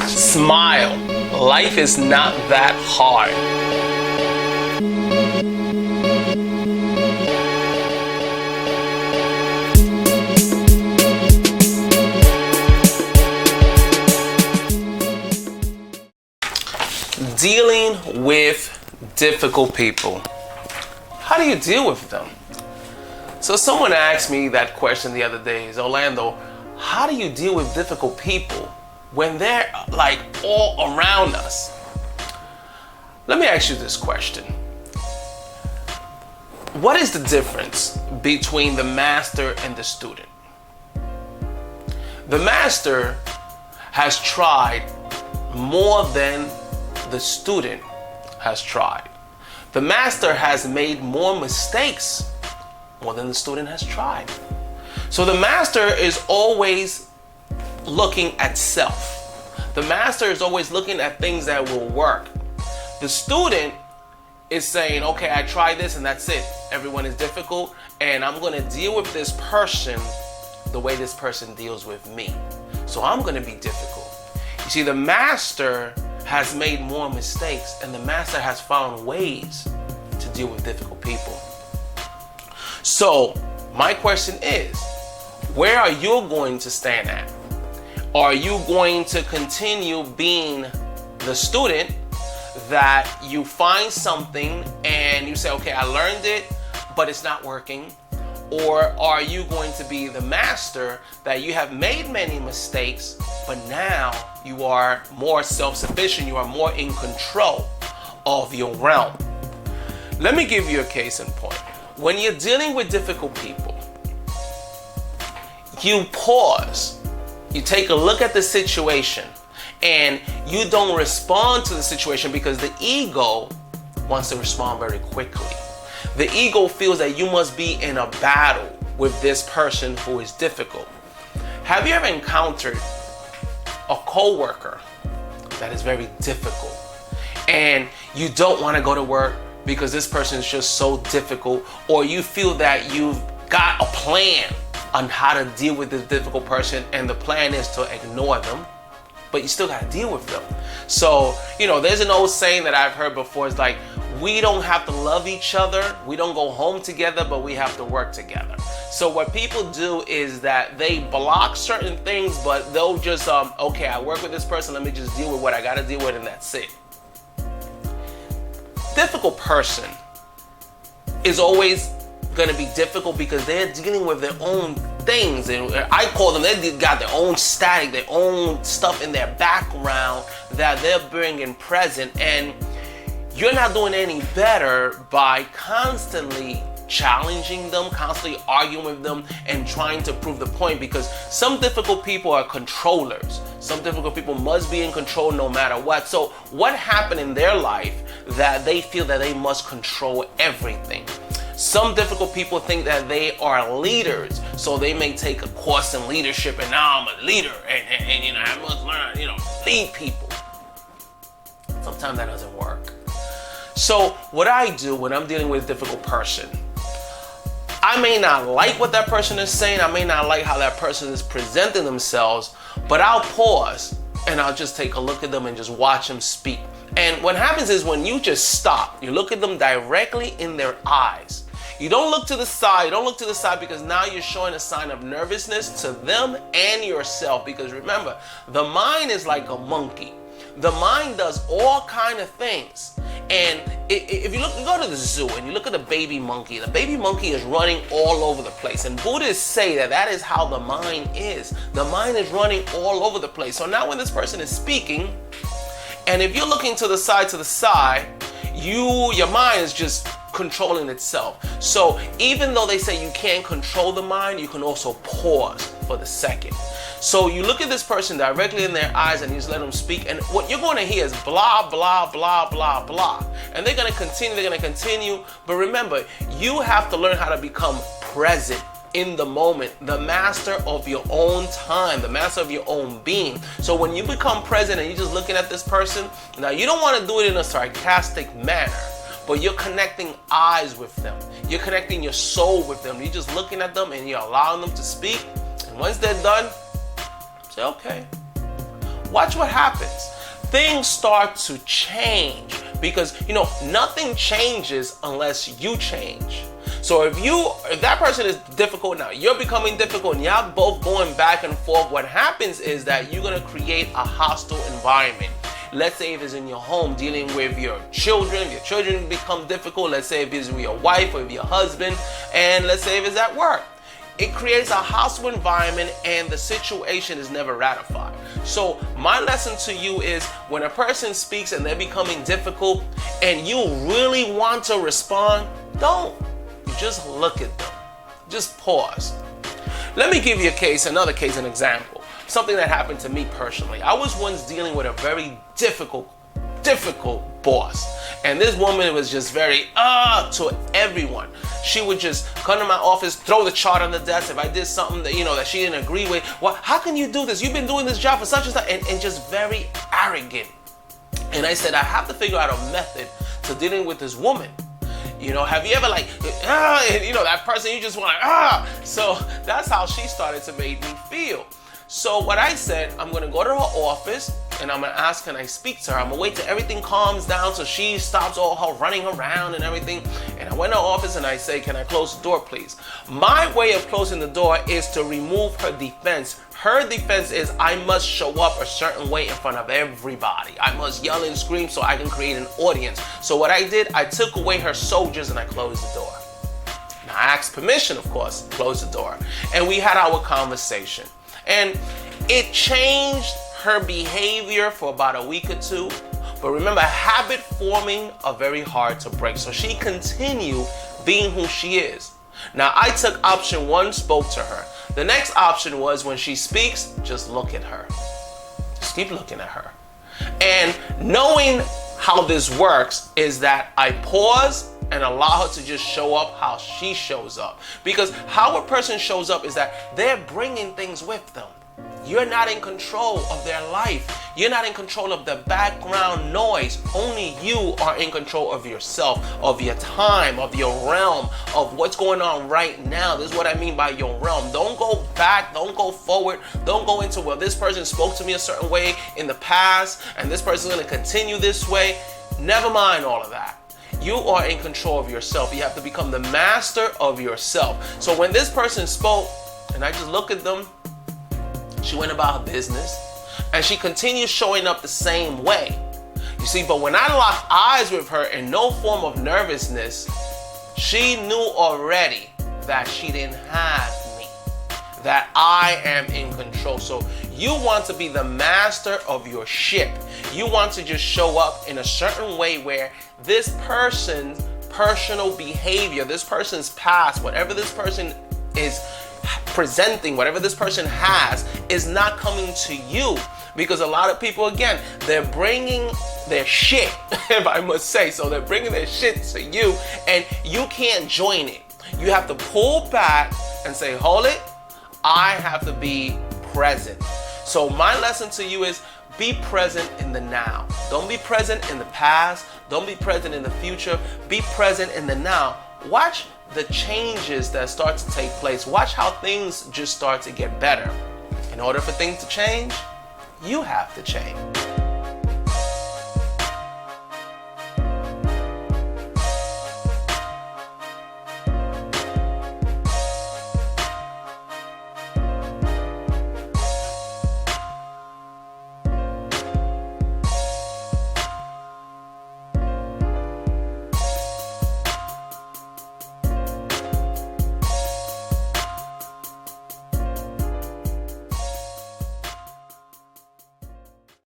Smile. Life is not that hard. Dealing with difficult people. How do you deal with them? So someone asked me that question the other day, Orlando, how do you deal with difficult people when they're like all around us? Let me ask you this question. What is the difference between the master and the student? The master has tried more than the student has tried. The master has made more mistakes more than the student has tried. So the master is always looking at self. The master is always looking at things that will work. The student is saying, okay, I tried this and that's it. Everyone is difficult and I'm going to deal with this person the way this person deals with me. So I'm going to be difficult. You see, the master has made more mistakes and the master has found ways to deal with difficult people. So my question is, where are you going to stand at? Are you going to continue being the student that you find something and you say, okay, I learned it, but it's not working? Or are you going to be the master that you have made many mistakes, but now you are more self-sufficient, you are more in control of your realm? Let me give you a case in point. When you're dealing with difficult people, you pause, you take a look at the situation, and you don't respond to the situation because the ego wants to respond very quickly. The ego feels that you must be in a battle with this person who is difficult. Have you ever encountered a coworker that is very difficult and you don't want to go to work because this person is just so difficult, or you feel that you've got a plan on how to deal with this difficult person and the plan is to ignore them, but you still got to deal with them? So, there's an old saying that I've heard before. It's like, we don't have to love each other. We don't go home together, but we have to work together. So what people do is that they block certain things, but they'll just, okay, I work with this person. Let me just deal with what I got to deal with, and that's it. Difficult person is always going to be difficult because they're dealing with their own things, and I call them, they got their own static, their own stuff in their background that they're bringing present, and you're not doing any better by constantly challenging them, constantly arguing with them and trying to prove the point, because some difficult people are controllers. Some difficult people must be in control no matter what. So what happened in their life that they feel that they must control everything? Some difficult people think that they are leaders, so they may take a course in leadership, and now I'm a leader, and I must learn, lead people. Sometimes that doesn't work. So what I do when I'm dealing with a difficult person, I may not like what that person is saying, I may not like how that person is presenting themselves, but I'll pause and I'll just take a look at them and just watch them speak. And what happens is when you just stop, you look at them directly in their eyes. You don't look to the side. Because now you're showing a sign of nervousness to them and yourself. Because remember, the mind is like a monkey. The mind does all kind of things. And if you go to the zoo and you look at the baby monkey is running all over the place. And Buddhists say that is how the mind is. The mind is running all over the place. So now when this person is speaking, and if you're looking to the side, your mind is just controlling itself. So even though they say you can't control the mind, you can also pause for the second. So you look at this person directly in their eyes and you just let them speak, and what you're going to hear is blah, blah, blah, blah, blah. And they're going to continue. But remember, you have to learn how to become present in the moment, the master of your own time, the master of your own being. So when you become present and you're just looking at this person, now you don't want to do it in a sarcastic manner, but you're connecting eyes with them. You're connecting your soul with them. You're just looking at them and you're allowing them to speak. And once they're done, say, okay, watch what happens. Things start to change because, nothing changes unless you change. So if that person is difficult now, you're becoming difficult, and y'all both going back and forth, what happens is that you're going to create a hostile environment. Let's say if it's in your home dealing with your children become difficult. Let's say if it's with your wife or with your husband, and let's say if it's at work. It creates a hostile environment and the situation is never ratified. So my lesson to you is when a person speaks and they're becoming difficult and you really want to respond, don't. You just look at them. Just pause. Let me give you another case, an example. Something that happened to me personally. I was once dealing with a very difficult boss. And this woman was just very to everyone. She would just come to my office, throw the chart on the desk if I did something that that she didn't agree with. Well, how can you do this? You've been doing this job for such and such, and just very arrogant. And I said, I have to figure out a method to dealing with this woman. Have you ever that person you just want So that's how she started to make me feel. So what I said, I'm going to go to her office and I'm going to ask, can I speak to her? I'm going to wait till everything calms down so she stops all her running around and everything. And I went to her office and I say, can I close the door, please? My way of closing the door is to remove her defense. Her defense is I must show up a certain way in front of everybody. I must yell and scream so I can create an audience. So what I did, I took away her soldiers and I closed the door. Now I asked permission, of course, to close the door. And we had our conversation. And it changed her behavior for about a week or two. But remember, habit forming are very hard to break. So she continued being who she is. Now, I took option one, spoke to her. The next option was when she speaks, just look at her. Just keep looking at her. And knowing how this works is that I pause and allow her to just show up how she shows up. Because how a person shows up is that they're bringing things with them. You're not in control of their life. You're not in control of the background noise. Only you are in control of yourself, of your time, of your realm, of what's going on right now. This is what I mean by your realm. Don't go back. Don't go forward. Don't go into, well, this person spoke to me a certain way in the past and this person's going to continue this way. Never mind all of that. You are in control of yourself. You have to become the master of yourself. So when this person spoke and I just look at them, she went about her business and she continued showing up the same way. You see, but when I locked eyes with her in no form of nervousness, she knew already that she didn't have me, that I am in control. So you want to be the master of your ship. You want to just show up in a certain way where this person's personal behavior, this person's past, whatever this person is presenting, whatever this person has, is not coming to you. Because a lot of people, again, they're bringing their shit, if I must say so. They're bringing their shit to you and you can't join it. You have to pull back and say, hold it, I have to be present. So my lesson to you is be present in the now. Don't be present in the past. Don't be present in the future. Be present in the now. Watch the changes that start to take place. Watch how things just start to get better. In order for things to change, you have to change.